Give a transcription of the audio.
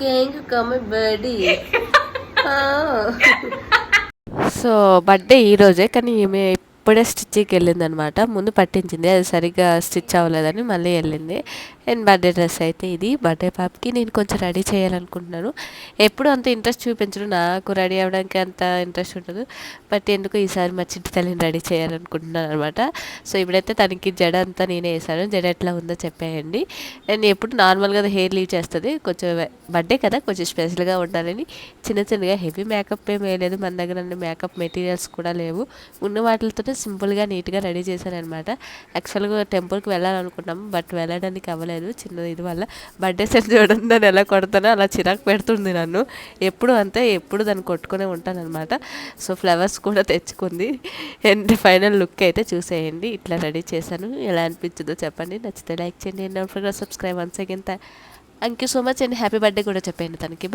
Going to come a birdie. So birthday ఈరోజే, కానీ ఈమె ఇప్పుడే స్టిచ్కి వెళ్ళింది అనమాట. ముందు పట్టించింది, అది సరిగ్గా స్టిచ్ అవ్వలేదని మళ్ళీ వెళ్ళింది. అండ్ బర్త్డే డ్రెస్ అయితే ఇది. బర్త్డే పాపకి నేను కొంచెం రెడీ చేయాలనుకుంటున్నాను. ఎప్పుడు అంత ఇంట్రెస్ట్ చూపించను, నాకు రెడీ అవ్వడానికి అంత ఇంట్రెస్ట్ ఉండదు. బట్ ఎందుకు ఈసారి మా చిట్టి తల్లిని రెడీ చేయాలనుకుంటున్నాను అనమాట. సో ఇప్పుడైతే తనకి జడ అంతా నేనే వేసాను. జడ ఎట్లా ఉందో చెప్పేయండి. అండ్ ఎప్పుడు నార్మల్గా హెయిర్ లీవ్ చేస్తుంది, కొంచెం బర్త్డే కదా కొంచెం స్పెషల్గా ఉండాలని చిన్నగా హెవీ మేకప్ ఏం వేయలేదు. మన దగ్గర అన్ని మేకప్ మెటీరియల్స్ కూడా లేవు, ఉన్న వాటితో సింపుల్గా నీట్గా రెడీ చేశాను అనమాట. యాక్చువల్గా టెంపుల్కి వెళ్ళాలనుకున్నాము, బట్ వెళ్ళడానికి అవ్వలేదు చిన్న ఇది వల్ల. బర్త్డే సెట్ చూడండి దాన్ని ఎలా కొడతానో అలా చిరాకు పెడుతుంది నన్ను. ఎప్పుడు అంతే, ఎప్పుడు దాన్ని కొట్టుకునే ఉంటాను అనమాట. సో ఫ్లవర్స్ కూడా తెచ్చుకుంది. అండ్ ఫైనల్ లుక్ అయితే చూసేయండి. ఇట్లా రెడీ చేశాను, ఎలా అనిపించిందో చెప్పండి. నచ్చితే లైక్ చేయండి, and don't forget subscribe once again. Thank you so much and happy birthday కూడా చెప్పండి తనకి.